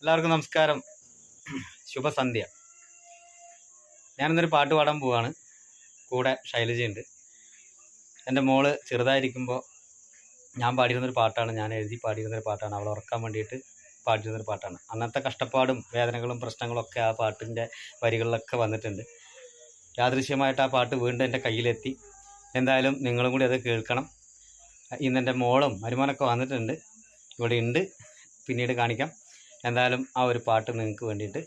എല്ലാവർക്കും നമസ്കാരം, ശുഭസന്ധ്യ. ഞാനിന്നൊരു പാട്ട് പാടാൻ പോവാണ്. കൂടെ ശൈലജയുണ്ട്. എൻ്റെ മോള് ചെറുതായിരിക്കുമ്പോൾ ഞാൻ പാടിയിരുന്നൊരു പാട്ടാണ്, ഞാൻ എഴുതി പാടിയിരുന്നൊരു പാട്ടാണ്. അവളെ ഉറക്കാൻ വേണ്ടിയിട്ട് പാടിയിരുന്നൊരു പാട്ടാണ്. അന്നത്തെ കഷ്ടപ്പാടും വേദനകളും പ്രശ്നങ്ങളൊക്കെ ആ പാട്ടിൻ്റെ വരികളിലൊക്കെ വന്നിട്ടുണ്ട്. യാദൃശ്യമായിട്ട് ആ പാട്ട് വീണ്ടും എൻ്റെ കയ്യിലെത്തി. എന്തായാലും നിങ്ങളും കൂടി അത് കേൾക്കണം. ഇന്നെൻ്റെ മോളും മരുമോനൊക്കെ വന്നിട്ടുണ്ട്, ഇവിടെ ഉണ്ട്, പിന്നീട് കാണിക്കാം. എന്തായാലും ആ ഒരു പാട്ട് നിങ്ങൾക്ക് വേണ്ടിയിട്ട്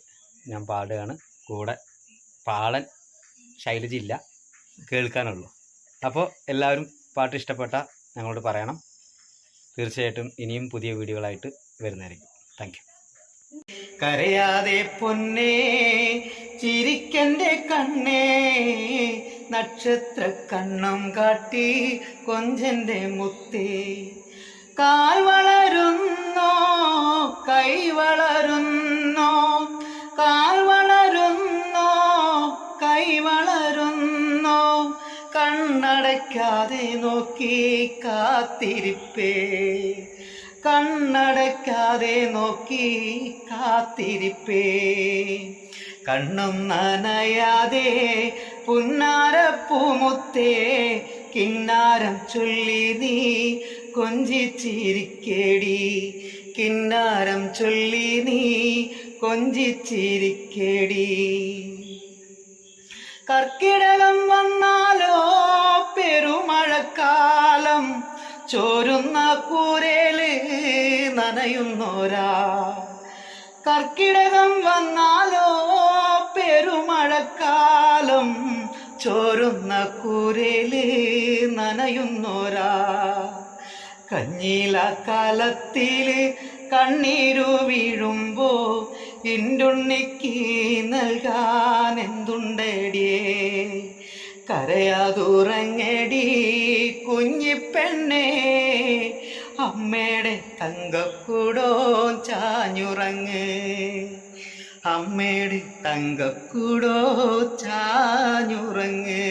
ഞാൻ പാടുകയാണ്. കൂടെ പാളൻ ശൈലജ ഇല്ല, കേൾക്കാനുള്ളൂ. അപ്പോൾ എല്ലാവരും പാട്ട് ഇഷ്ടപ്പെട്ടാൽ ഞങ്ങളോട് പറയണം. തീർച്ചയായിട്ടും ഇനിയും പുതിയ വീഡിയോകളായിട്ട് വരുന്നതായിരിക്കും. Thank you. കരയാതെ പൊന്നേ ചിരിക്കൻ്റെ കണ്ണേ, നക്ഷത്ര കണ്ണം കാട്ടി കൊഞ്ചൻ്റെ മുത്തേ, കാൽ വളരുന്നോ കൈ വളരുന്നോ, കാൽ വളരുന്നോ കൈ വളരുന്നോ, കണ്ണടയ്ക്കാതെ നോക്കി കാത്തിരിപ്പേ, കണ്ണടയ്ക്കാതെ നോക്കി കാത്തിരിപ്പേ, കണ്ണും നനയാതെ പുന്നാരപ്പൂമുത്തേ, കിന്നാരം ചൊല്ലി നീ കൊഞ്ചിച്ചിരിക്കേടി, കിന്നാരം ചൊല്ലി നീ കൊഞ്ചിച്ചിരിക്കേടി. കർക്കിടകം വന്നാലോ പെരുമഴക്കാലം, ചോരുന്ന കൂരേല് നനയുന്നോരാ. കർക്കിടകം വന്നാലോ പെരുമഴക്കാലം, ചോരുന്ന കൂരേല് നനയുന്നോരാ. കഞ്ഞീല കാലത്തില് കണ്ണീരു വീഴുമ്പോ ഇണ്ടുണ്ണിക്ക് നൽകാൻ എന്തുണ്ടടിയേ, കരയാതുറങ്ങടി കുഞ്ഞിപ്പെണ്ണേ, അമ്മയുടെ തങ്കക്കൂടോ ചാഞ്ഞുറങ്ങ്, അമ്മയുടെ തങ്കക്കൂടോ ചാഞ്ഞുറങ്ങ്.